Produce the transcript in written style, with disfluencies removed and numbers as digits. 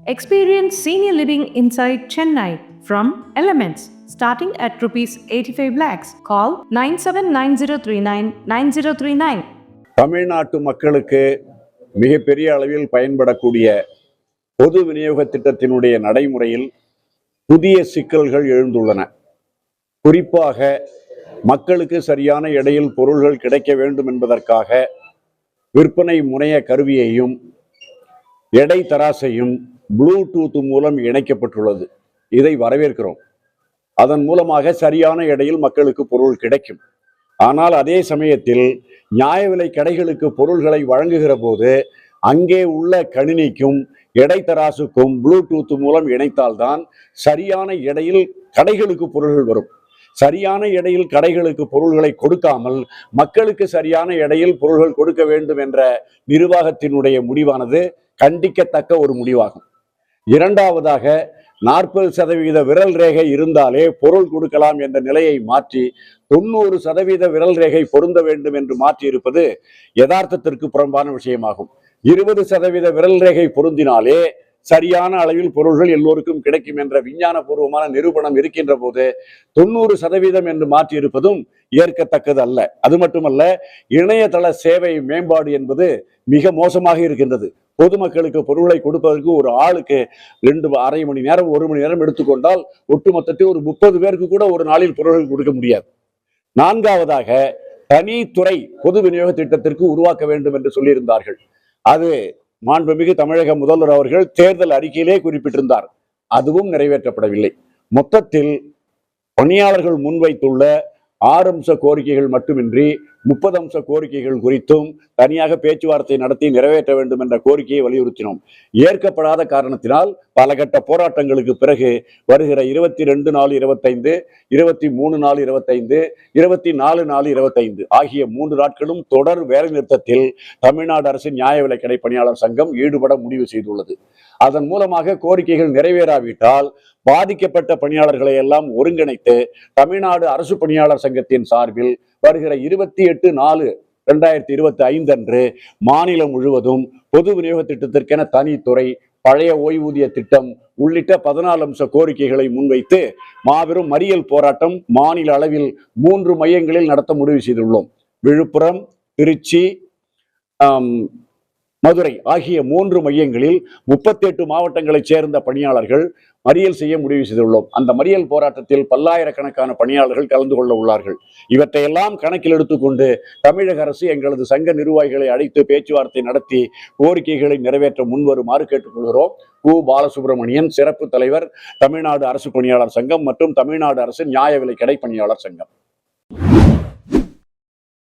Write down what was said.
Experience senior living inside Chennai from Elements starting at rupees 85 lakhs. Call 9790399039. தமிழ்நாட்டு மக்களுக்கு மிகப்பெரிய அளவில் பயன்படக்கூடிய பொது விநியோக திட்டத்தினுடைய நடைமுறையில் புதிய சிக்கல்கள் எழுந்துள்ளன. குறிப்பாக மக்களுக்கு சரியான எடையில் பொருள்கள் கிடைக்க வேண்டும் என்பதற்காக விற்பனை முனைய கருவியையும் எடை தராசையும் ப்ளூடூத் மூலம் இணைக்கப்பட்டுள்ளது. இதை வரவேற்கிறோம். அதன் மூலமாக சரியான எடையில் மக்களுக்கு பொருள் கிடைக்கும். ஆனால் அதே சமயத்தில் நியாய விலை கடைகளுக்கு பொருள்களை வழங்குகிற போது அங்கே உள்ள கணினிக்கும் எடை தராசுக்கும் ப்ளூடூத் மூலம் இணைத்தால்தான் சரியான எடையில் கடைகளுக்கு பொருள்கள் வரும். சரியான எடையில் கடைகளுக்கு பொருள்களை கொடுக்காமல் மக்களுக்கு சரியான எடையில் பொருள்கள் கொடுக்க வேண்டும் என்ற நிர்வாகத்தினுடைய முடிவானது கண்டிக்கத்தக்க ஒரு முடிவாகும். இரண்டாவதாக 40% விரல் ரேகை இருந்தாலே பொருள் கொடுக்கலாம் என்ற நிலையை மாற்றி 90% விரல் ரேகை பொருந்த வேண்டும் என்று மாற்றி இருப்பது யதார்த்தத்திற்கு புறம்பான விஷயமாகும். 20% விரல் ரேகை பொருந்தினாலே சரியான அளவில் பொருள்கள் எல்லோருக்கும் கிடைக்கும் என்ற விஞ்ஞான பூர்வமான நிரூபணம் இருக்கின்ற போது 90% என்று மாற்றி இருப்பதும் ஏற்கத்தக்கது அல்ல. அது மட்டுமல்ல, இணையதள சேவை மேம்பாடு என்பது மிக மோசமாக இருக்கின்றது. பொதுமக்களுக்கு பொருளை கொடுப்பதற்கு ஒரு ஆளுக்கு 2.5 மணி நேரம் 1 மணி நேரம் எடுத்துக்கொண்டால் ஒட்டுமொத்தத்தில் ஒரு 30 பேருக்கு கூட ஒரு நாளில் பொருள்கள் கொடுக்க முடியாது. நான்காவதாக, தனித்துறை பொது விநியோக திட்டத்திற்கு உருவாக்க வேண்டும் என்று சொல்லியிருந்தார்கள். அது மாண்புமிகு தமிழக முதல்வர் அவர்கள் தேர்தல் அறிக்கையிலே குறிப்பிட்டிருந்தார். அதுவும் நிறைவேற்றப்படவில்லை. மொத்தத்தில் பணியாளர்கள் முன்வைத்துள்ள 6 அம்ச கோரிக்கைகள் மட்டுமின்றி 30 அம்ச கோரிக்கைகள் குறித்தும் தனியாக பேச்சுவார்த்தை நடத்தி நிறைவேற்ற வேண்டும் என்ற கோரிக்கையை வலியுறுத்தினோம். ஏற்கப்படாத காரணத்தினால் பல கட்ட போராட்டங்களுக்கு பிறகு வருகிற 22/4/25, 23/4/25, 24/4/25 ஆகிய 3 நாட்களும் தொடர் வேலை நிறுத்தத்தில் தமிழ்நாடு அரசின் நியாய விலைக் கடை பணியாளர் சங்கம் ஈடுபட முடிவு செய்துள்ளது. அதன் மூலமாக கோரிக்கைகள் நிறைவேறாவிட்டால் பாதிக்கப்பட்ட பணியாளர்களை எல்லாம் ஒருங்கிணைத்து தமிழ்நாடு அரசு பணியாளர் சங்கத்தின் சார்பில் வருகிற 28/4/2025 அன்று மாநிலம் முழுவதும் பொது விநியோக திட்டத்திற்கென தனித்துறை, பழைய ஓய்வூதிய திட்டம் உள்ளிட்ட 14 அம்ச கோரிக்கைகளை முன்வைத்து மாபெரும் மறியல் போராட்டம் மாநில அளவில் 3 மையங்களில் நடத்த முடிவு செய்துள்ளோம். விழுப்புரம், திருச்சி, மதுரை ஆகிய 3 மையங்களில் 38 மாவட்டங்களைச் சேர்ந்த பணியாளர்கள் மறியல் செய்ய முடிவு செய்துள்ளோம். அந்த மறியல் போராட்டத்தில் பல்லாயிரக்கணக்கான பணியாளர்கள் கலந்து கொள்ள உள்ளார்கள். இவற்றையெல்லாம் கணக்கில் எடுத்துக்கொண்டு தமிழக அரசு எங்களது சங்க நிர்வாகிகளை அழைத்து பேச்சுவார்த்தை நடத்தி கோரிக்கைகளை நிறைவேற்ற முன்வருமாறு கேட்டுக்கொள்கிறோம். கு. பாலசுப்ரமணியன், சிறப்பு தலைவர், தமிழ்நாடு அரசு பணியாளர் சங்கம் மற்றும் தமிழ்நாடு அரசு நியாய விலைக் கடை பணியாளர் சங்கம்.